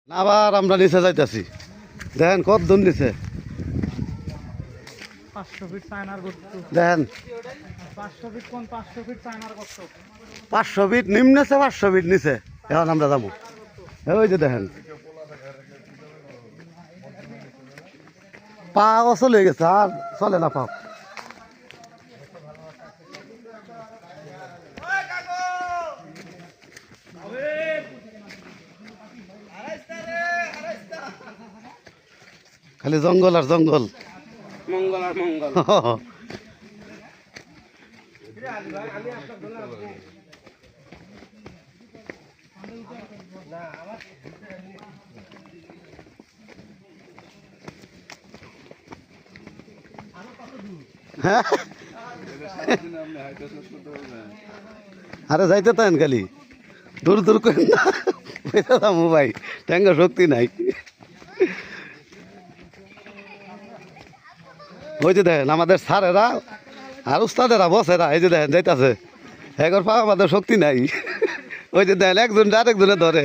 আবার আমরা নিচে যাইতেছি। দেখেন কত দূর নিচে, 500 ফিট চায়নার গর্ত। দেখেন 500 ফিট কোন 500 ফিট চায়নার গর্ত। 500 ফিট নিম্নেছে, 500 ফিট নিচে। এখন আমরা যাবো, ওই যে দেখেন পা চলে গেছে, আর চলে না পা। খালি জঙ্গল আর জঙ্গল, মঙ্গল আর মঙ্গল। আরে যাইতে তাই খালি দূর দূর করেন না, ভাই ট্যাঙ্গা শক্তি নাই। ওই যে দেখেন আমাদের স্যারেরা আর উস্তাদেরা বসেরা, এই যে দেখেন যাইতাছে, এগর পা আমাদের শক্তি নাই। ওই যে দেখেন একজন আরেকজনে ধরে।